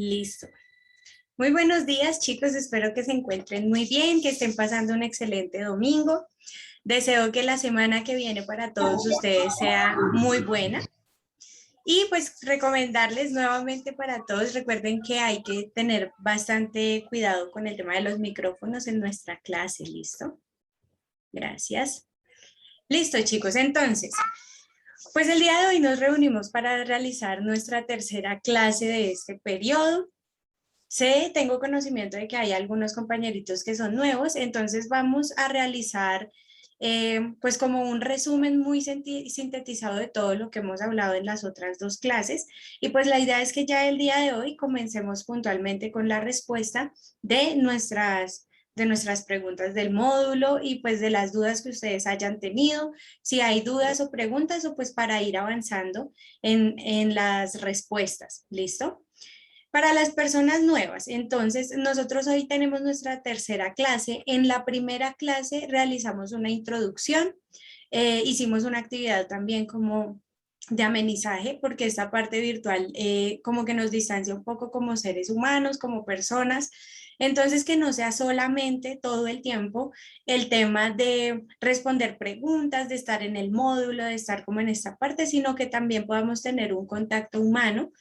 Listo. Muy buenos días, chicos. Espero que se encuentren muy bien, que estén pasando un excelente domingo. Deseo que la semana que viene para todos ustedes sea muy buena. Y pues recomendarles nuevamente para todos, recuerden que hay que tener bastante cuidado con el tema de los micrófonos en nuestra clase. ¿Listo? Gracias. Listo, chicos. Entonces, pues el día de hoy nos reunimos para realizar nuestra tercera clase de este periodo. Tengo conocimiento de que hay algunos compañeritos que son nuevos, entonces vamos a realizar pues como un resumen muy sintetizado de todo lo que hemos hablado en las otras dos clases, y pues la idea es que ya el día de hoy comencemos puntualmente con la respuesta de nuestras preguntas del módulo y pues de las dudas que ustedes hayan tenido, si hay dudas o preguntas, o pues para ir avanzando en las respuestas. ¿Listo? Para las personas nuevas, entonces nosotros hoy tenemos nuestra tercera clase. En la primera clase realizamos una introducción, hicimos una actividad también como de amenizaje, porque esta parte virtual como que nos distancia un poco como seres humanos, como personas. Entonces, que no sea solamente todo el tiempo el tema de responder preguntas, de estar en el módulo, de estar como en esta parte, sino que también podamos tener un contacto humano.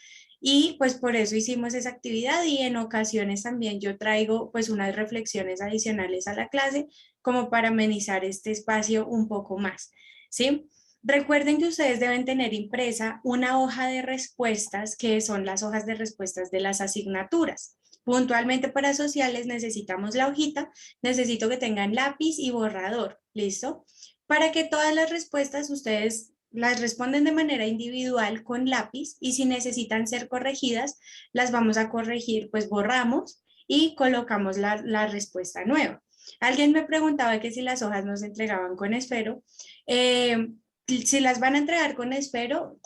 Y pues por eso hicimos esa actividad, y en ocasiones también yo traigo pues unas reflexiones adicionales a la clase como para amenizar este espacio un poco más, ¿sí? Recuerden que ustedes deben tener impresa una hoja de respuestas, que son las hojas de respuestas de las asignaturas. Puntualmente para sociales necesitamos la hojita, necesito que tengan lápiz y borrador, ¿listo? Para que todas las respuestas ustedes las responden de manera individual con lápiz, y si necesitan ser corregidas, las vamos a corregir, pues borramos y colocamos la respuesta nueva. Alguien me preguntaba que si las hojas nos entregaban con esfero. Si las van a entregar con esfero,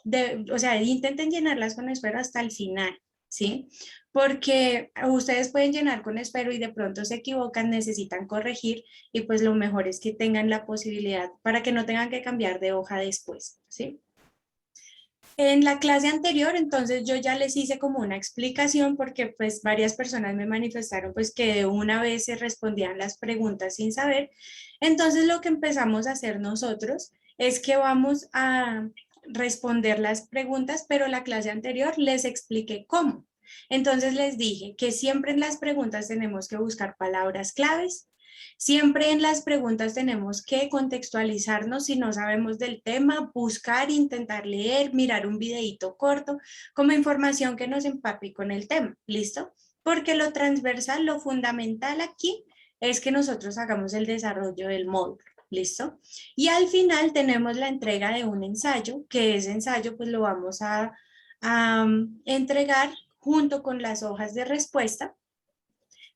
o sea, intenten llenarlas con esfero hasta el final, ¿sí? Porque ustedes pueden llenar con esfero y de pronto se equivocan, necesitan corregir, y pues lo mejor es que tengan la posibilidad para que no tengan que cambiar de hoja después, ¿sí? En la clase anterior, entonces yo ya les hice como una explicación, porque pues varias personas me manifestaron pues que de una vez se respondían las preguntas sin saber. Entonces lo que empezamos a hacer nosotros es que vamos a responder las preguntas, pero la clase anterior les expliqué cómo. Entonces les dije que siempre en las preguntas tenemos que buscar palabras claves. Siempre en las preguntas tenemos que contextualizarnos si no sabemos del tema, buscar, intentar leer, mirar un videíto corto, como información que nos empape con el tema, ¿listo? Porque lo transversal, lo fundamental aquí es que nosotros hagamos el desarrollo del módulo, ¿listo? Y al final tenemos la entrega de un ensayo, que ese ensayo pues lo vamos a entregar junto con las hojas de respuesta,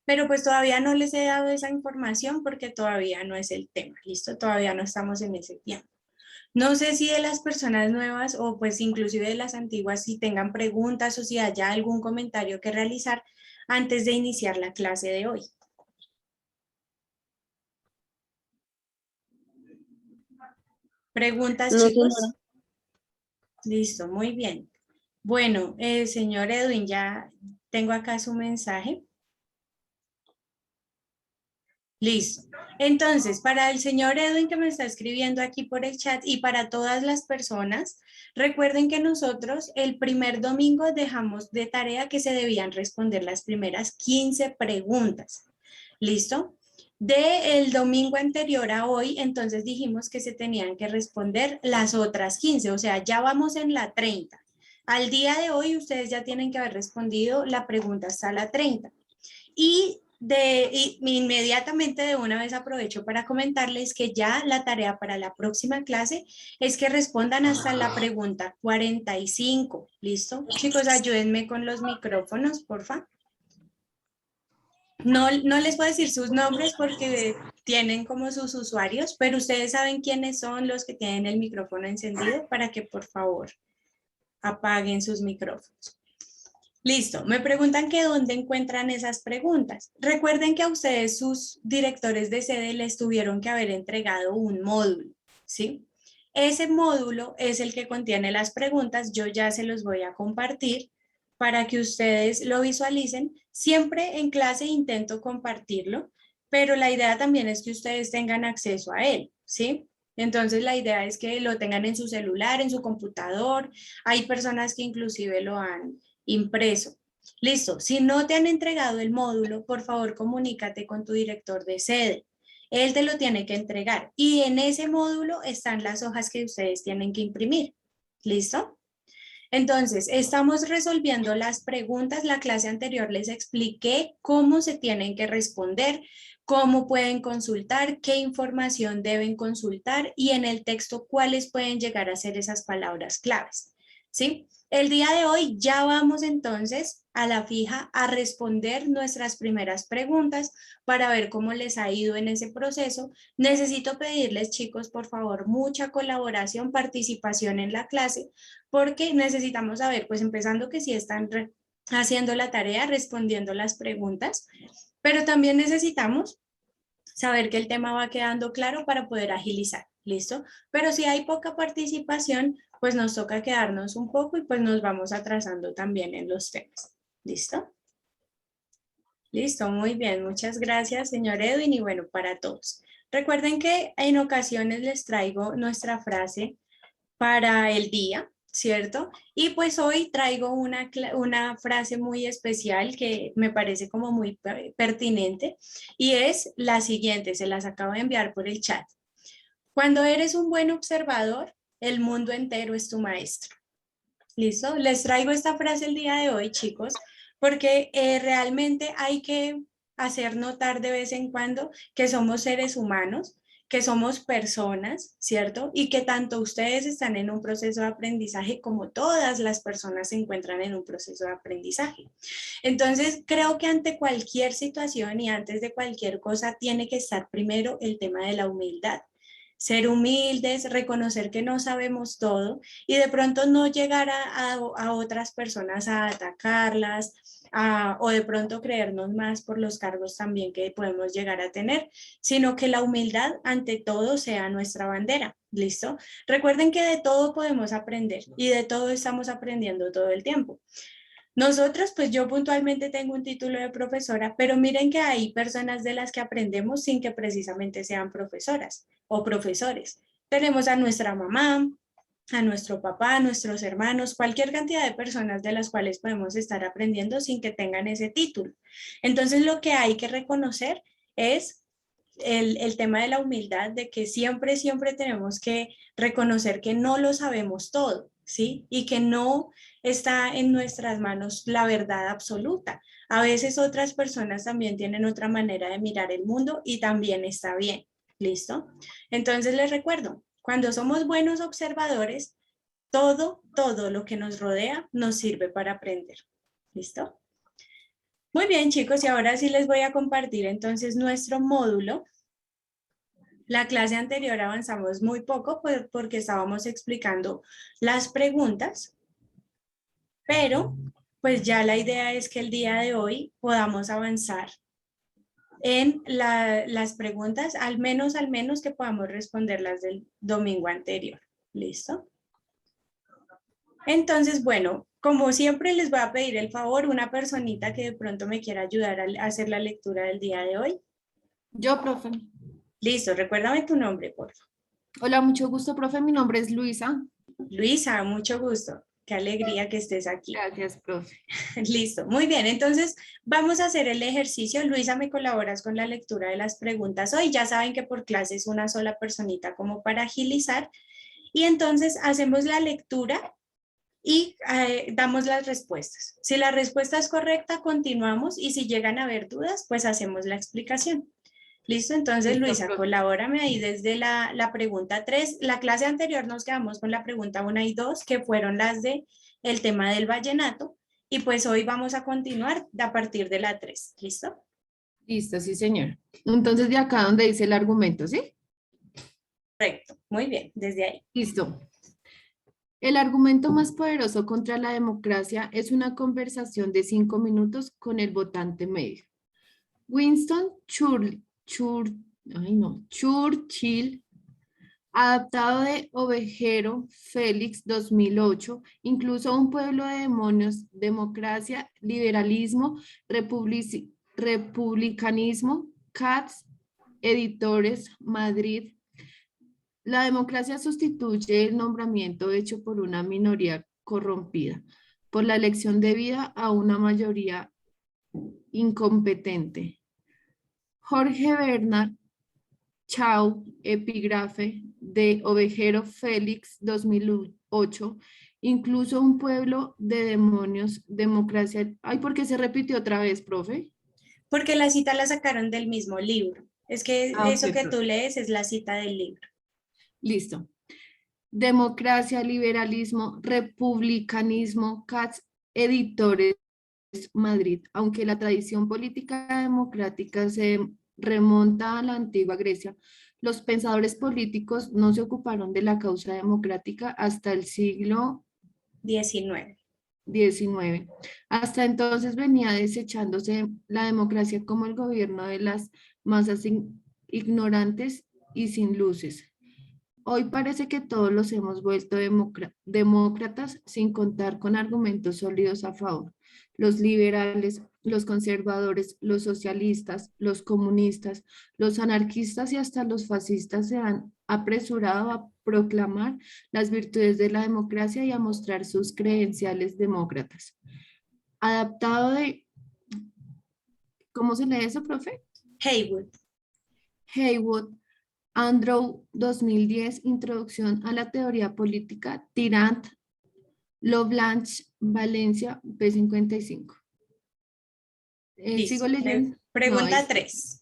pero pues todavía no les he dado esa información porque todavía no es el tema, ¿listo? Todavía no estamos en ese tiempo. No sé si de las personas nuevas o pues inclusive de las antiguas, si tengan preguntas o si haya algún comentario que realizar antes de iniciar la clase de hoy. ¿Preguntas, No, chicos? señora. Listo, muy bien. Bueno, señor Edwin, ya tengo acá su mensaje. Listo. Entonces, para el señor Edwin que me está escribiendo aquí por el chat, y para todas las personas, recuerden que nosotros el primer domingo dejamos de tarea que se debían responder las primeras 15 preguntas. ¿Listo? El domingo anterior a hoy, entonces dijimos que se tenían que responder las otras 15, o sea, ya vamos en la 30. Al día de hoy ustedes ya tienen que haber respondido la pregunta hasta la 30. Y inmediatamente de una vez aprovecho para comentarles que ya la tarea para la próxima clase es que respondan hasta la pregunta 45. ¿Listo? Chicos, ayúdenme con los micrófonos, porfa. No, no les puedo decir sus nombres porque tienen como sus usuarios, pero ustedes saben quiénes son los que tienen el micrófono encendido, para que por favor apaguen sus micrófonos. Listo, me preguntan que dónde encuentran esas preguntas. Recuerden que a ustedes sus directores de sede les tuvieron que haber entregado un módulo, ¿sí? Ese módulo es el que contiene las preguntas, yo ya se los voy a compartir para que ustedes lo visualicen. Siempre en clase intento compartirlo, pero la idea también es que ustedes tengan acceso a él, ¿sí? Entonces la idea es que lo tengan en su celular, en su computador. Hay personas que inclusive lo han impreso. Listo, si no te han entregado el módulo, por favor comunícate con tu director de sede. Él te lo tiene que entregar y en ese módulo están las hojas que ustedes tienen que imprimir. ¿Listo? Entonces, estamos resolviendo las preguntas. La clase anterior les expliqué cómo se tienen que responder, cómo pueden consultar, qué información deben consultar y en el texto cuáles pueden llegar a ser esas palabras claves. ¿Sí? El día de hoy ya vamos entonces a la fija a responder nuestras primeras preguntas para ver cómo les ha ido en ese proceso. Necesito pedirles, chicos, por favor, mucha colaboración, participación en la clase, porque necesitamos saber, pues empezando que si están haciendo la tarea, respondiendo las preguntas, pero también necesitamos saber que el tema va quedando claro para poder agilizar, ¿listo? Pero si hay poca participación, pues nos toca quedarnos un poco y pues nos vamos atrasando también en los temas, ¿listo? Listo, muy bien, muchas gracias, señor Edwin, y bueno, para todos. Recuerden que en ocasiones les traigo nuestra frase para el día, ¿cierto? Y pues hoy traigo una frase muy especial que me parece como muy pertinente y es la siguiente, se las acabo de enviar por el chat. Cuando eres un buen observador, el mundo entero es tu maestro. ¿Listo? Les traigo esta frase el día de hoy, chicos, porque realmente hay que hacer notar de vez en cuando que somos seres humanos, que somos personas, ¿cierto? Y que tanto ustedes están en un proceso de aprendizaje como todas las personas se encuentran en un proceso de aprendizaje. Entonces, creo que ante cualquier situación y antes de cualquier cosa tiene que estar primero el tema de la humildad. Ser humildes, reconocer que no sabemos todo y de pronto no llegar a otras personas a atacarlas o de pronto creernos más por los cargos también que podemos llegar a tener, sino que la humildad ante todo sea nuestra bandera. ¿Listo? Recuerden que de todo podemos aprender y de todo estamos aprendiendo todo el tiempo. Nosotros, pues yo puntualmente tengo un título de profesora, pero miren que hay personas de las que aprendemos sin que precisamente sean profesoras o profesores. Tenemos a nuestra mamá, a nuestro papá, a nuestros hermanos, cualquier cantidad de personas de las cuales podemos estar aprendiendo sin que tengan ese título. Entonces, lo que hay que reconocer es el tema de la humildad, de que siempre, siempre tenemos que reconocer que no lo sabemos todo, ¿sí? Y que no está en nuestras manos la verdad absoluta. A veces otras personas también tienen otra manera de mirar el mundo y también está bien, ¿listo? Entonces les recuerdo, cuando somos buenos observadores, todo lo que nos rodea nos sirve para aprender, ¿listo? Muy bien, chicos, y ahora sí les voy a compartir entonces nuestro módulo. La clase anterior avanzamos muy poco porque estábamos explicando las preguntas, pero pues ya la idea es que el día de hoy podamos avanzar en las preguntas, al menos que podamos responder las del domingo anterior. ¿Listo? Entonces, bueno, como siempre les voy a pedir el favor, una personita que de pronto me quiera ayudar a hacer la lectura del día de hoy. Yo, profe. Listo, recuérdame tu nombre, por favor. Hola, mucho gusto, profe. Mi nombre es Luisa. Luisa, mucho gusto. Qué alegría que estés aquí. Gracias, profe. Listo, muy bien. Entonces vamos a hacer el ejercicio. Luisa, ¿me colaboras con la lectura de las preguntas hoy? Ya saben que por clase es una sola personita como para agilizar. Y entonces hacemos la lectura y damos las respuestas. Si la respuesta es correcta, continuamos y si llegan a haber dudas, pues hacemos la explicación. Listo, entonces Listo, Luisa, profe. colabórame ahí desde la pregunta 3. La clase anterior nos quedamos con la pregunta 1 y 2, que fueron las de el tema del vallenato. Y pues hoy vamos a continuar a partir de la 3. ¿Listo? Listo, sí, señor. Entonces, de acá donde dice el argumento, ¿sí? Correcto, muy bien, desde ahí. Listo. El argumento más poderoso contra la democracia es una conversación de 5 minutos con el votante medio. Winston Churchill Adaptado de Ovejero Félix 2008, incluso un pueblo de demonios, democracia, liberalismo, republicanismo, Katz, Editores, Madrid. La democracia sustituye el nombramiento hecho por una minoría corrompida, por la elección debida a una mayoría incompetente. Jorge Bernard Chau, epígrafe de Ovejero Félix 2008, incluso un pueblo de demonios, democracia. Ay, ¿por qué se repitió otra vez, profe? Porque la cita la sacaron del mismo libro. Es que Ah, ok, eso que tú profe. lees es la cita del libro. Listo. Democracia, liberalismo, republicanismo, Katz, Editores, Madrid. Aunque la tradición política democrática se remonta a la antigua Grecia, los pensadores políticos no se ocuparon de la causa democrática hasta el siglo 19. XIX. Hasta entonces venía desechándose la democracia como el gobierno de las masas ignorantes y sin luces. Hoy parece que todos los hemos vuelto demócratas sin contar con argumentos sólidos a favor. Los liberales, los conservadores, los socialistas, los comunistas, los anarquistas y hasta los fascistas se han apresurado a proclamar las virtudes de la democracia y a mostrar sus credenciales demócratas. Adaptado de, ¿cómo se lee eso, profe? Haywood. Haywood, Andrew 2010, Introducción a la Teoría Política, Tirant, Lovlanch, Valencia, P55. ¿Sigo Listo. leyendo? No, ahí Pregunta está. 3.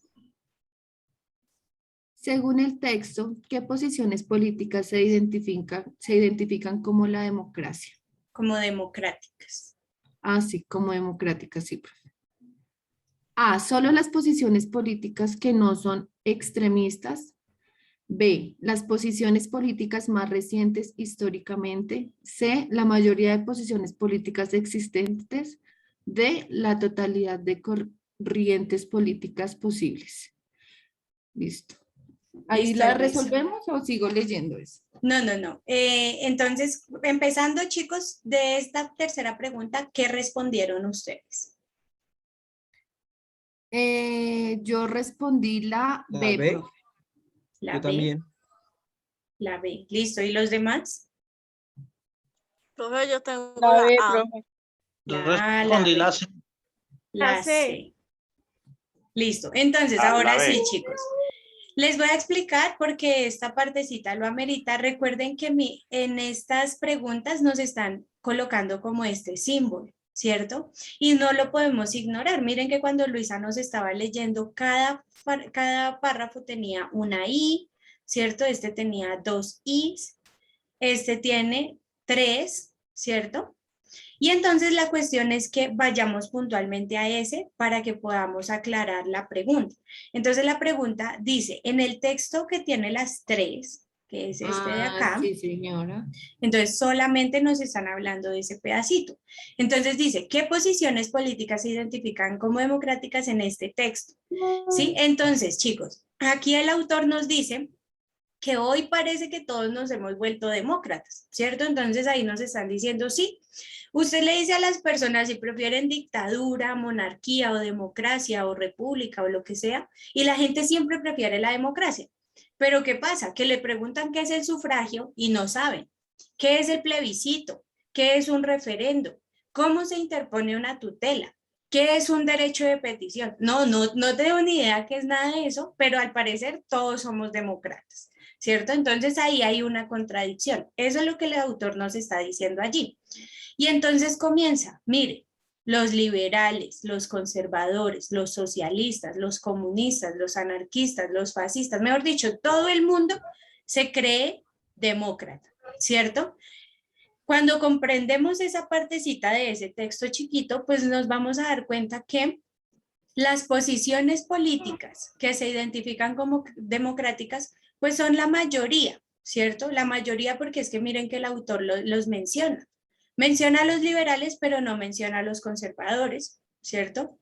Según el texto, ¿qué posiciones políticas se identifican como la democracia? Como democráticas. Ah, sí, como democráticas, sí, profe. A, solo las posiciones políticas que no son extremistas. B, las posiciones políticas más recientes históricamente. C, la mayoría de posiciones políticas existentes. D, la totalidad de corrientes políticas posibles. Listo. ¿Ahí Listo, la Luis. resolvemos o sigo leyendo eso? No, no, no. Entonces, empezando, chicos, de esta tercera pregunta, ¿qué respondieron ustedes? Yo respondí la La B, B, profe. La yo B, también. la B. Listo. ¿Y los demás? Profe, yo tengo La la B, A. profe. Yo La A, la respondí B, la C. la La C. C. Listo. Entonces, La ahora B. sí, chicos. Les voy a explicar porque esta partecita lo amerita. Recuerden que en estas preguntas nos están colocando como este símbolo, ¿cierto? Y no lo podemos ignorar. Miren que cuando Luisa nos estaba leyendo, cada párrafo tenía una I, ¿cierto? Este tenía dos Is, este tiene tres, ¿cierto? Y entonces la cuestión es que vayamos puntualmente a ese para que podamos aclarar la pregunta. Entonces la pregunta dice, en el texto que tiene las tres, que es este de acá, sí, señora. entonces solamente nos están hablando de ese pedacito. Entonces dice, ¿qué posiciones políticas se identifican como democráticas en este texto? ¿Sí? Entonces, chicos, aquí el autor nos dice que hoy parece que todos nos hemos vuelto demócratas, ¿cierto? Entonces ahí nos están diciendo, sí, usted le dice a las personas si prefieren dictadura, monarquía o democracia o república o lo que sea, y la gente siempre prefiere la democracia. Pero ¿qué pasa? Que le preguntan qué es el sufragio y no saben. ¿Qué es el plebiscito? ¿Qué es un referendo? ¿Cómo se interpone una tutela? ¿Qué es un derecho de petición? No tengo ni idea qué es nada de eso, pero al parecer todos somos demócratas, ¿cierto? Entonces ahí hay una contradicción. Eso es lo que el autor nos está diciendo allí. Y entonces comienza, mire, los liberales, los conservadores, los socialistas, los comunistas, los anarquistas, los fascistas, mejor dicho, todo el mundo se cree demócrata, ¿cierto? Cuando comprendemos esa partecita de ese texto chiquito, pues nos vamos a dar cuenta que las posiciones políticas que se identifican como democráticas, pues son la mayoría, ¿cierto? La mayoría porque es que miren que el autor los menciona. Menciona a los liberales, pero no menciona a los conservadores, ¿cierto?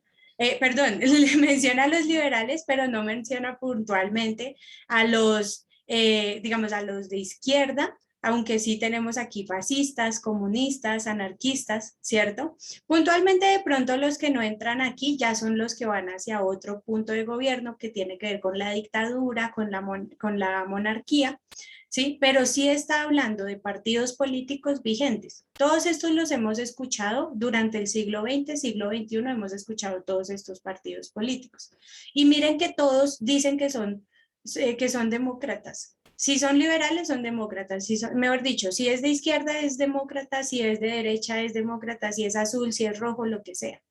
Perdón, menciona a los liberales, pero no menciona puntualmente a los digamos, a los de izquierda, aunque sí tenemos aquí fascistas, comunistas, anarquistas, ¿cierto? Puntualmente de pronto los que no entran aquí ya son los que van hacia otro punto de gobierno que tiene que ver con la dictadura, con la monarquía, ¿sí? Pero sí está hablando de partidos políticos vigentes. Todos estos los hemos escuchado durante el siglo XX, siglo XXI, hemos escuchado todos estos partidos políticos. Y miren que todos dicen que son demócratas. Si son liberales, son demócratas. Si son, mejor dicho, si es de izquierda, es demócrata. Si es de derecha, es demócrata. Si es azul, si es rojo, lo que sea.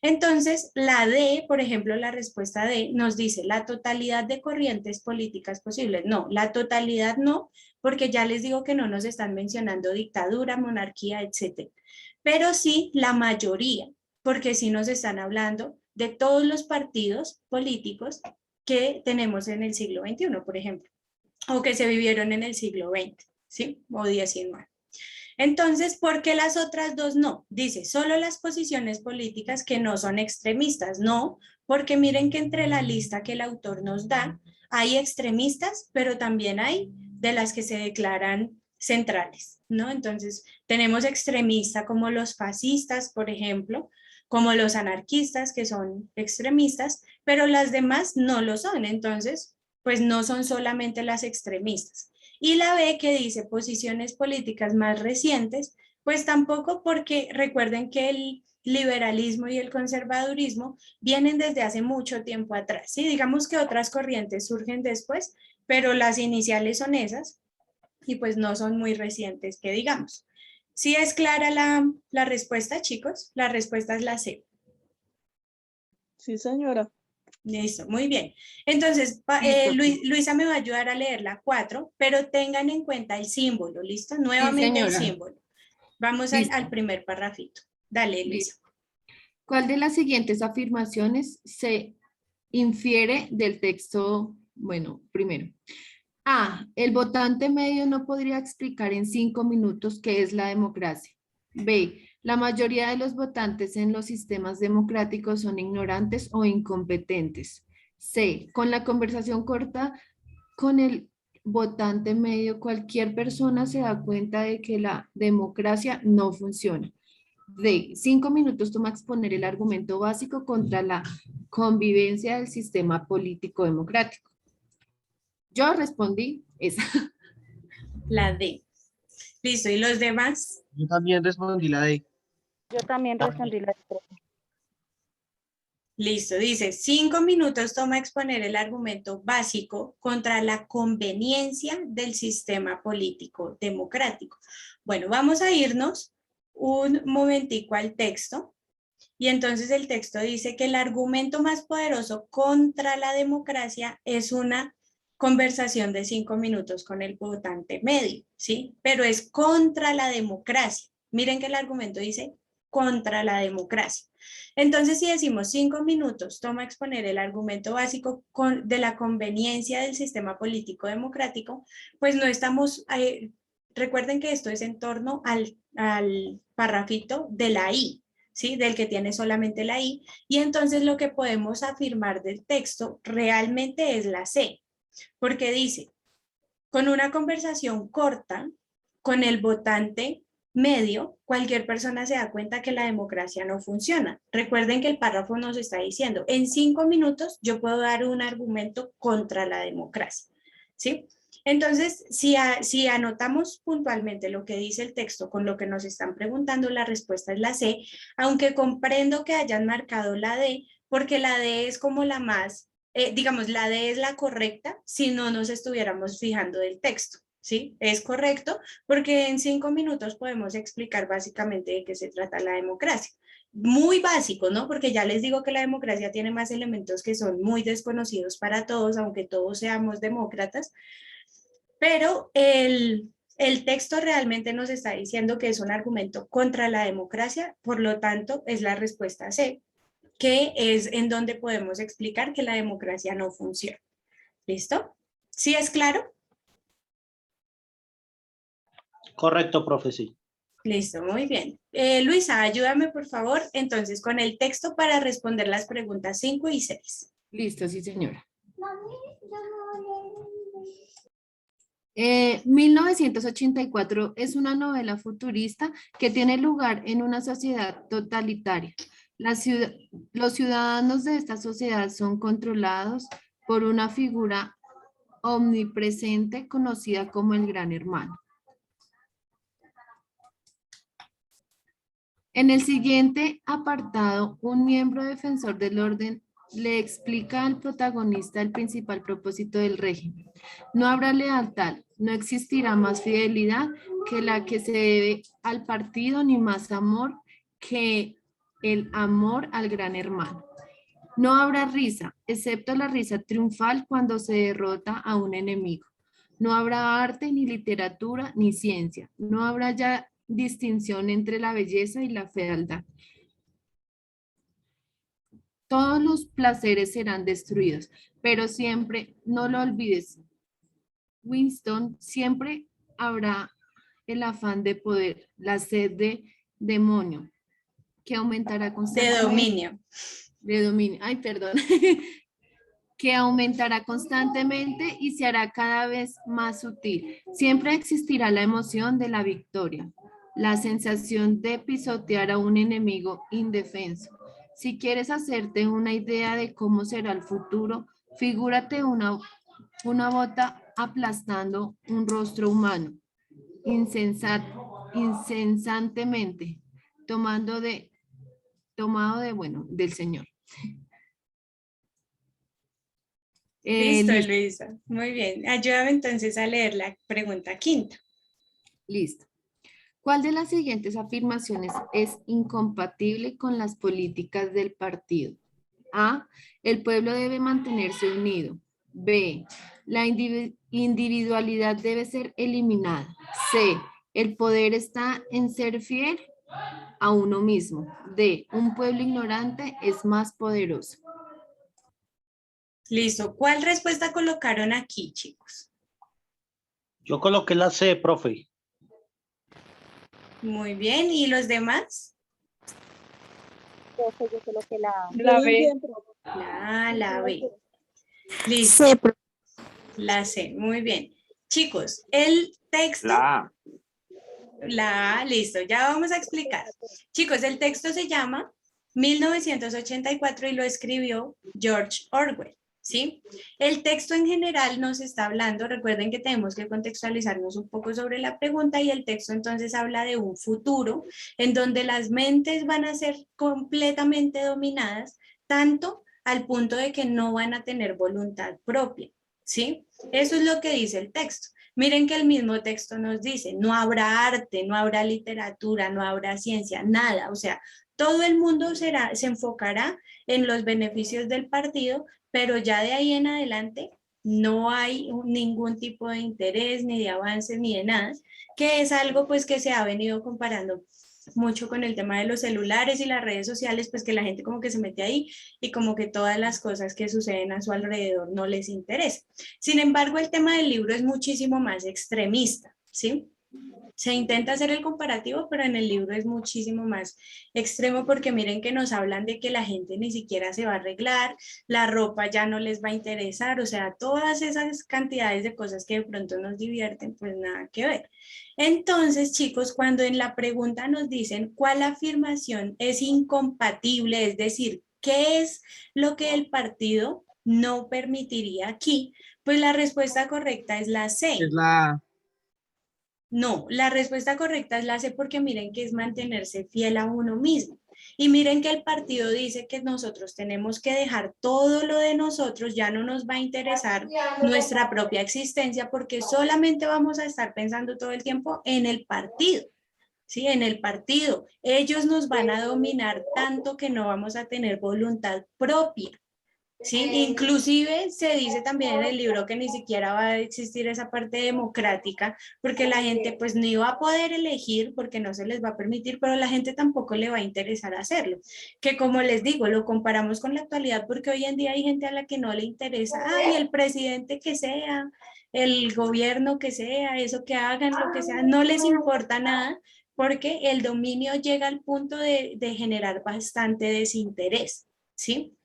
Entonces, la D, por ejemplo, la respuesta D nos dice la totalidad de corrientes políticas posibles. No, la totalidad no, porque ya les digo que no nos están mencionando dictadura, monarquía, etcétera. Pero sí la mayoría, porque sí nos están hablando de todos los partidos políticos que tenemos en el siglo XXI, por ejemplo, o que se vivieron en el siglo XX, ¿sí? O XIX. Entonces, ¿por qué las otras dos no? Dice, solo las posiciones políticas que no son extremistas. No, porque miren que entre la lista que el autor nos da, hay extremistas, pero también hay de las que se declaran centrales, ¿no? Entonces, tenemos extremistas como los fascistas, por ejemplo, como los anarquistas, que son extremistas, pero las demás no lo son. Entonces, pues no son solamente las extremistas. Y la B que dice posiciones políticas más recientes, pues tampoco, porque recuerden que el liberalismo y el conservadurismo vienen desde hace mucho tiempo atrás. ¿Sí? Digamos que otras corrientes surgen después, pero las iniciales son esas y pues no son muy recientes, que digamos. ¿Sí es clara la respuesta, chicos? La respuesta es la C. Sí, señora. Listo, muy bien. Entonces, Listo. Luisa me va a ayudar a leer la 4, pero tengan en cuenta el símbolo, ¿listo? Sí, Nuevamente el señora. símbolo. Vamos al Listo. primer parrafito. Dale, Luisa. Listo. ¿Cuál de las siguientes afirmaciones se infiere del texto? Bueno, primero. A. El votante medio no podría explicar en 5 minutos qué es la democracia. B. La mayoría de los votantes en los sistemas democráticos son ignorantes o incompetentes. C. Con la conversación corta con el votante medio, cualquier persona se da cuenta de que la democracia no funciona. D. 5 minutos toma exponer el argumento básico contra la convivencia del sistema político democrático. Yo respondí esa. La D. Listo, ¿y los demás? Yo también respondí la D. Yo también respondí la D. Listo, dice, 5 minutos toma exponer el argumento básico contra la conveniencia del sistema político democrático. Bueno, vamos a irnos un momentico al texto. Y entonces el texto dice que el argumento más poderoso contra la democracia es una conversación de 5 minutos con el votante medio, ¿sí? Pero es contra la democracia. Miren que el argumento dice contra la democracia. Entonces, si decimos 5 minutos, toma exponer el argumento básico de la conveniencia del sistema político democrático, pues no estamos, recuerden que esto es en torno al parrafito de la I, ¿sí? Del que tiene solamente la I, y entonces lo que podemos afirmar del texto realmente es la C, porque dice, con una conversación corta con el votante medio, cualquier persona se da cuenta que la democracia no funciona. Recuerden que el párrafo nos está diciendo, en 5 minutos yo puedo dar un argumento contra la democracia, ¿sí? Entonces, si anotamos puntualmente lo que dice el texto con lo que nos están preguntando, la respuesta es la C, aunque comprendo que hayan marcado la D, porque la D es como la más, digamos, la D es la correcta si no nos estuviéramos fijando del texto, ¿sí? Es correcto porque en 5 minutos podemos explicar básicamente de qué se trata la democracia. Muy básico, ¿no? Porque ya les digo que la democracia tiene más elementos que son muy desconocidos para todos, aunque todos seamos demócratas, pero el texto realmente nos está diciendo que es un argumento contra la democracia, por lo tanto es la respuesta C, que es en donde podemos explicar que la democracia no funciona. ¿Listo? ¿Sí es claro? Correcto, profe, sí. Listo, muy bien. Luisa, ayúdame por favor entonces con el texto para responder las preguntas 5 y 6. Listo, sí, señora. 1984 es una novela futurista que tiene lugar en una sociedad totalitaria. Los ciudadanos de esta sociedad son controlados por una figura omnipresente conocida como el Gran Hermano. En el siguiente apartado, un miembro defensor del orden le explica al protagonista el principal propósito del régimen. No habrá lealtad, no existirá más fidelidad que la que se debe al partido, ni más amor que el amor al Gran Hermano. No habrá risa, excepto la risa triunfal cuando se derrota a un enemigo. No habrá arte, ni literatura, ni ciencia. No habrá ya distinción entre la belleza y la fealdad. Todos los placeres serán destruidos, pero siempre, no lo olvides, Winston, siempre habrá el afán de poder, la sed de demonio, que aumentará De constantemente. dominio. De dominio, ay, perdón. Que aumentará constantemente y se hará cada vez más sutil. Siempre existirá la emoción de la victoria, la sensación de pisotear a un enemigo indefenso. Si quieres hacerte una idea de cómo será el futuro, figúrate una bota aplastando un rostro humano, incesantemente, del Señor. Listo, Listo. Luisa. Muy bien. Ayúdame entonces a leer la pregunta quinta. Listo. ¿Cuál de las siguientes afirmaciones es incompatible con las políticas del partido? A. El pueblo debe mantenerse unido. B. La individualidad debe ser eliminada. C. El poder está en ser fiel a uno mismo. D. Un pueblo ignorante es más poderoso. Listo. ¿Cuál respuesta colocaron aquí, chicos? Yo coloqué la C, profe. Muy bien. ¿Y los demás? Profe, yo creo que la La B. La B. Listo. C, profe. La C. Muy bien. Chicos, el texto... La A, listo. Ya vamos a explicar. Chicos, el texto se llama 1984 y lo escribió George Orwell. ¿Sí? El texto en general nos está hablando, recuerden que tenemos que contextualizarnos un poco sobre la pregunta y el texto entonces habla de un futuro en donde las mentes van a ser completamente dominadas, tanto al punto de que no van a tener voluntad propia, ¿sí? Eso es lo que dice el texto. Miren que el mismo texto nos dice, no habrá arte, no habrá literatura, no habrá ciencia, nada, o sea, todo el mundo se enfocará en los beneficios del partido, pero ya de ahí en adelante no hay ningún tipo de interés, ni de avances, ni de nada, que es algo pues que se ha venido comparando mucho con el tema de los celulares y las redes sociales, pues que la gente como que se mete ahí y como que todas las cosas que suceden a su alrededor no les interesa. Sin embargo, el tema del libro es muchísimo más extremista, ¿sí? Se intenta hacer el comparativo, pero en el libro es muchísimo más extremo porque miren que nos hablan de que la gente ni siquiera se va a arreglar, la ropa ya no les va a interesar, o sea, todas esas cantidades de cosas que de pronto nos divierten, pues nada que ver. Entonces, chicos, cuando en la pregunta nos dicen cuál afirmación es incompatible, es decir, ¿qué es lo que el partido no permitiría aquí? Pues la respuesta correcta es la C. Es la A. No, la respuesta correcta es la C porque miren que es mantenerse fiel a uno mismo. Y miren que el partido dice que nosotros tenemos que dejar todo lo de nosotros, ya no nos va a interesar nuestra propia existencia porque solamente vamos a estar pensando todo el tiempo en el partido. Sí, en el partido. Ellos nos van a dominar tanto que no vamos a tener voluntad propia. Sí, inclusive se dice también en el libro que ni siquiera va a existir esa parte democrática porque la gente pues no iba a poder elegir porque no se les va a permitir, pero la gente tampoco le va a interesar hacerlo. Que como les digo, lo comparamos con la actualidad porque hoy en día hay gente a la que no le interesa, ay, el presidente que sea, el gobierno que sea, eso que hagan, lo que sea, no les importa nada porque el dominio llega al punto de generar bastante desinterés, ¿sí?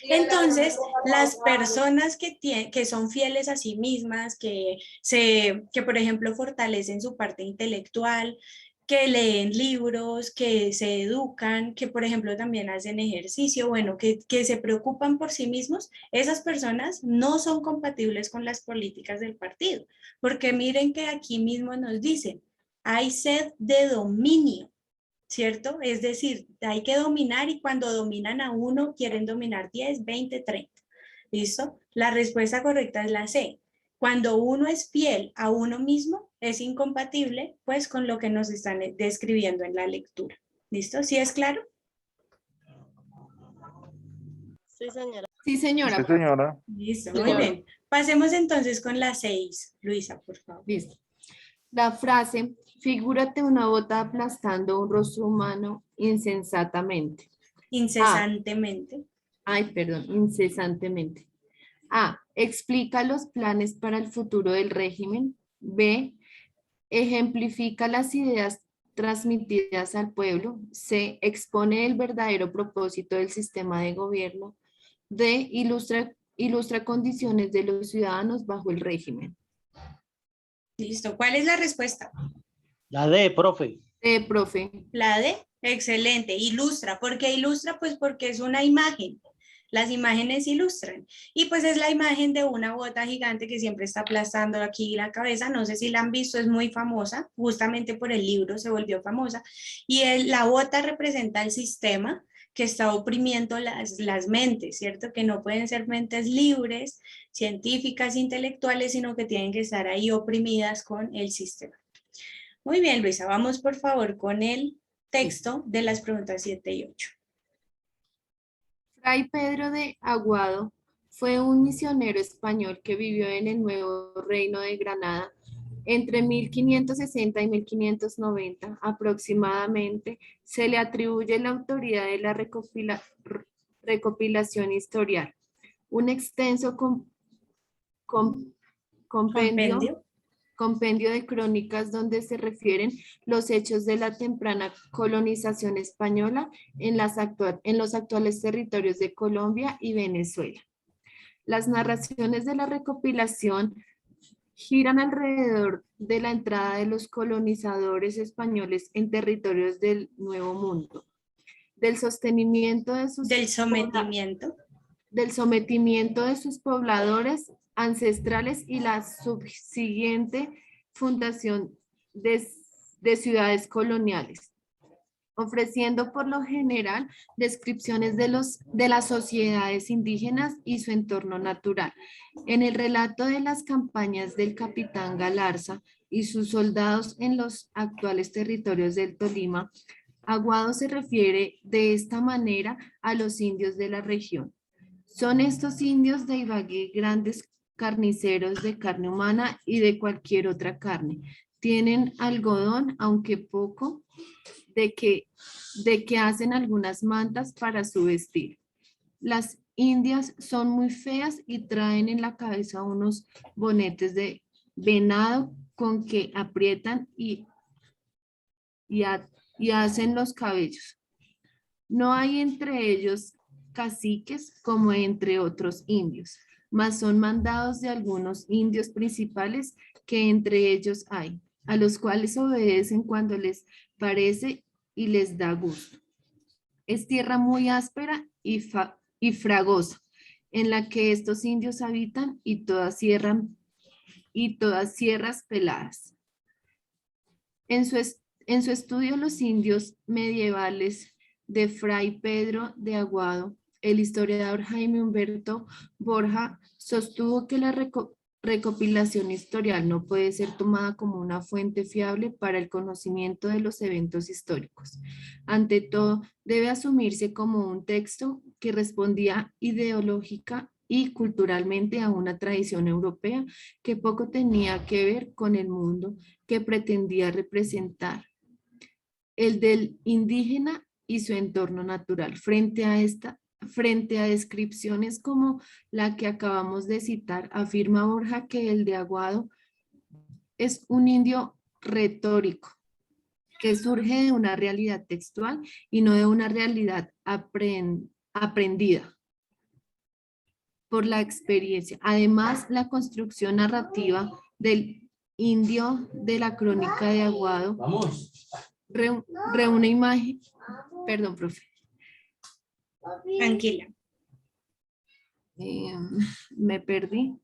Entonces, las personas que son fieles a sí mismas, que por ejemplo fortalecen su parte intelectual, que leen libros, que se educan, que por ejemplo también hacen ejercicio, bueno, que se preocupan por sí mismos, esas personas no son compatibles con las políticas del partido, porque miren que aquí mismo nos dicen, hay sed de dominio. ¿Cierto? Es decir, hay que dominar y cuando dominan a uno quieren dominar 10, 20, 30. ¿Listo? La respuesta correcta es la C. Cuando uno es fiel a uno mismo, es incompatible pues con lo que nos están describiendo en la lectura. ¿Listo? ¿Sí es claro? Sí, señora. Sí, señora. Sí, señora. Listo, Sí, muy señora. bien. Pasemos entonces con la 6. Luisa, por favor. Listo. La frase, figúrate una bota aplastando un rostro humano insensatamente. Incesantemente. Incesantemente. A. Explica los planes para el futuro del régimen. B. Ejemplifica las ideas transmitidas al pueblo. C. Expone el verdadero propósito del sistema de gobierno. D. Ilustra condiciones de los ciudadanos bajo el régimen. Listo. ¿Cuál es la respuesta? La D, profe. D, profe. La D, excelente. Ilustra. ¿Por qué ilustra? Pues porque es una imagen. Las imágenes ilustran. Y pues es la imagen de una bota gigante que siempre está aplastando aquí la cabeza. No sé si la han visto, es muy famosa. Justamente por el libro se volvió famosa. Y la bota representa el sistema que está oprimiendo las mentes, ¿cierto? Que no pueden ser mentes libres, científicas, intelectuales, sino que tienen que estar ahí oprimidas con el sistema. Muy bien, Luisa, vamos por favor con el texto de las preguntas 7 y 8. Fray Pedro de Aguado fue un misionero español que vivió en el Nuevo Reino de Granada entre 1560 y 1590 aproximadamente. Se le atribuye la autoría de la recopilación historial, un extenso compendio de crónicas donde se refieren los hechos de la temprana colonización española en los actuales territorios de Colombia y Venezuela. Las narraciones de la recopilación giran alrededor de la entrada de los colonizadores españoles en territorios del Nuevo Mundo, del sometimiento de sus pobladores ancestrales y la subsiguiente fundación de ciudades coloniales, ofreciendo por lo general descripciones de las sociedades indígenas y su entorno natural. En el relato de las campañas del capitán Galarza y sus soldados en los actuales territorios del Tolima, Aguado se refiere de esta manera a los indios de la región. Son estos indios de Ibagué grandes carniceros de carne humana y de cualquier otra carne. Tienen algodón, aunque poco, de que hacen algunas mantas para su vestir. Las indias son muy feas y traen en la cabeza unos bonetes de venado con que aprietan y hacen los cabellos. No hay entre ellos caciques como entre otros indios, mas son mandados de algunos indios principales que entre ellos hay, a los cuales obedecen cuando les parece y les da gusto. Es tierra muy áspera y fragosa, en la que estos indios habitan y todas sierras peladas. En su estudio Los indios medievales de Fray Pedro de Aguado, el historiador Jaime Humberto Borja sostuvo que la recopilación historial no puede ser tomada como una fuente fiable para el conocimiento de los eventos históricos. Ante todo, debe asumirse como un texto que respondía ideológica y culturalmente a una tradición europea que poco tenía que ver con el mundo que pretendía representar, el del indígena y su entorno natural. Frente a descripciones como la que acabamos de citar, afirma Borja que el de Aguado es un indio retórico que surge de una realidad textual y no de una realidad aprendida. por la experiencia. Además, la construcción narrativa del indio de la crónica de Aguado reúne imagen, perdón, profe. Tranquila. Me perdí.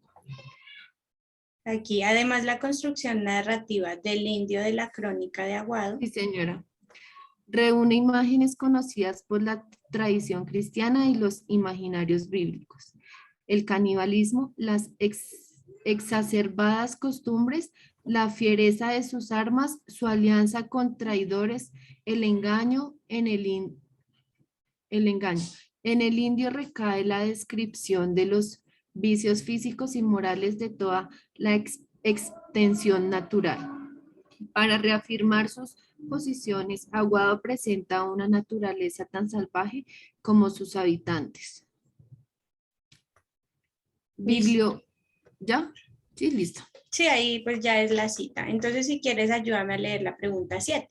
Aquí, además, la construcción narrativa del indio de la crónica de Aguado. Sí, señora. Reúne imágenes conocidas por la tradición cristiana y los imaginarios bíblicos. El canibalismo, las exacerbadas costumbres, la fiereza de sus armas, su alianza con traidores, el engaño. En el indio recae la descripción de los vicios físicos y morales de toda la extensión natural. Para reafirmar sus posiciones, Aguado presenta una naturaleza tan salvaje como sus habitantes. ¿Ya? Sí, listo. Sí, ahí pues ya es la cita. Entonces, si quieres, ayúdame a leer la pregunta 7.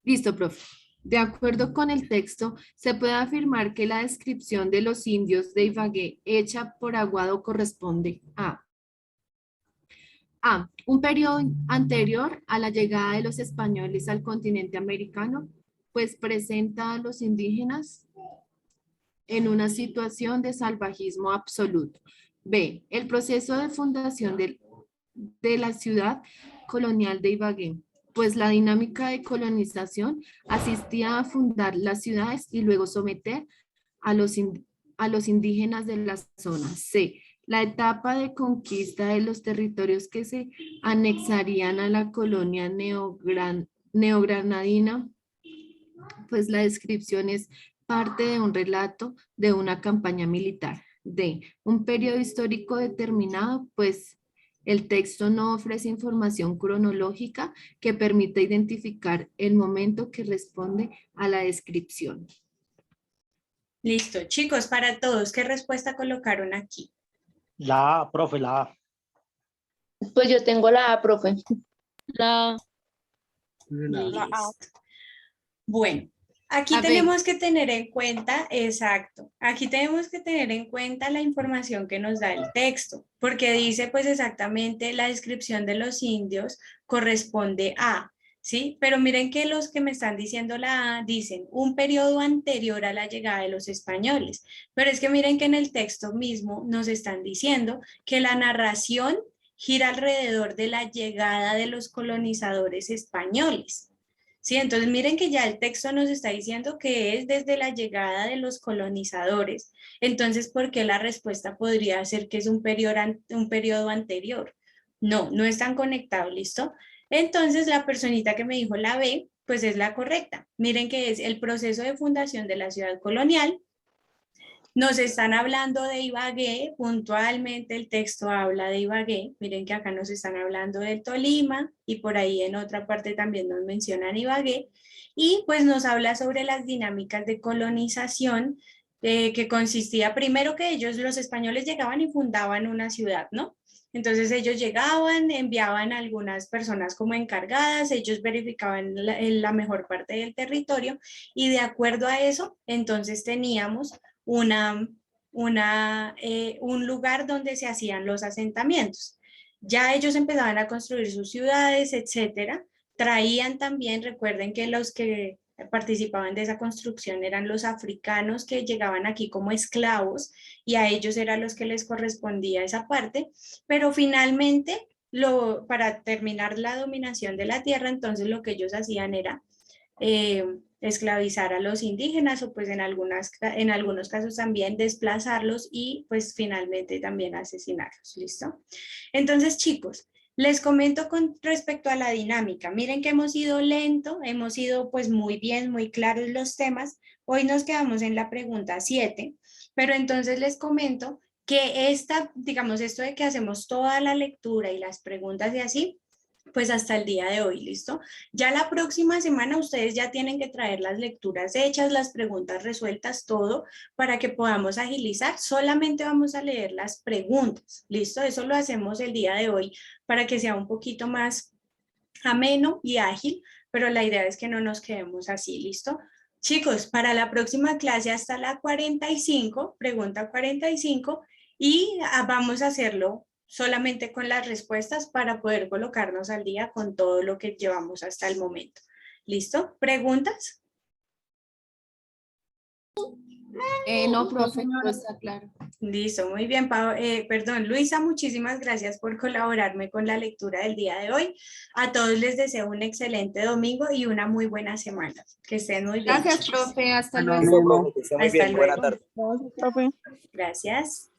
Listo, profe. De acuerdo con el texto, se puede afirmar que la descripción de los indios de Ibagué hecha por Aguado corresponde a un periodo anterior a la llegada de los españoles al continente americano, pues presenta a los indígenas en una situación de salvajismo absoluto. B, el proceso de fundación de la ciudad colonial de Ibagué, pues la dinámica de colonización asistía a fundar las ciudades y luego someter a los indígenas de la zona. C, la etapa de conquista de los territorios que se anexarían a la colonia neogranadina, pues la descripción es parte de un relato de una campaña militar. D, un periodo histórico determinado, pues el texto no ofrece información cronológica que permita identificar el momento que responde a la descripción. Listo. Chicos, para todos, ¿qué respuesta colocaron aquí? La A, profe, la A. Pues yo tengo la A, profe. La Listo. Bueno, aquí A ver. tenemos que tener en cuenta, exacto, aquí tenemos que tener en cuenta la información que nos da el texto, porque dice pues exactamente la descripción de los indios corresponde a, ¿sí? Pero miren que los que me están diciendo la A dicen un periodo anterior a la llegada de los españoles, pero es que miren que en el texto mismo nos están diciendo que la narración gira alrededor de la llegada de los colonizadores españoles. Sí, entonces miren que ya el texto nos está diciendo que es desde la llegada de los colonizadores. Entonces, ¿por qué la respuesta podría ser que es un periodo anterior? No, no están conectados, ¿listo? Entonces, la personita que me dijo la B, pues es la correcta. Miren que es el proceso de fundación de la ciudad colonial. Nos están hablando de Ibagué, puntualmente el texto habla de Ibagué, miren que acá nos están hablando del Tolima y por ahí en otra parte también nos mencionan Ibagué y pues nos habla sobre las dinámicas de colonización que consistía primero que ellos, los españoles llegaban y fundaban una ciudad, ¿no? Entonces ellos llegaban, enviaban a algunas personas como encargadas, ellos verificaban la mejor parte del territorio y de acuerdo a eso, entonces teníamos un lugar donde se hacían los asentamientos. Ya ellos empezaban a construir sus ciudades, etcétera. Traían también, recuerden que los que participaban de esa construcción eran los africanos que llegaban aquí como esclavos y a ellos eran los que les correspondía esa parte, pero finalmente para terminar la dominación de la tierra, entonces lo que ellos hacían era esclavizar a los indígenas o pues en algunos casos también desplazarlos y pues finalmente también asesinarlos, ¿listo? Entonces chicos, les comento con respecto a la dinámica, miren que hemos ido lento, hemos ido pues muy bien, muy claros los temas, hoy nos quedamos en la pregunta 7, pero entonces les comento que digamos esto de que hacemos toda la lectura y las preguntas y así, pues hasta el día de hoy, ¿listo? Ya la próxima semana ustedes ya tienen que traer las lecturas hechas, las preguntas resueltas, todo, para que podamos agilizar. Solamente vamos a leer las preguntas, ¿listo? Eso lo hacemos el día de hoy para que sea un poquito más ameno y ágil, pero la idea es que no nos quedemos así, ¿listo? Chicos, para la próxima clase hasta la 45, pregunta 45, y vamos a hacerlo solamente con las respuestas para poder colocarnos al día con todo lo que llevamos hasta el momento. ¿Listo? ¿Preguntas? No, profe, no está claro. Listo, muy bien. Perdón, Luisa, muchísimas gracias por colaborarme con la lectura del día de hoy. A todos les deseo un excelente domingo y una muy buena semana. Que estén muy bien. Gracias, profe. Hasta Lo luego. mismo, profe, que esté muy Hasta bien. Buena luego. tarde. Gracias, profe. Gracias.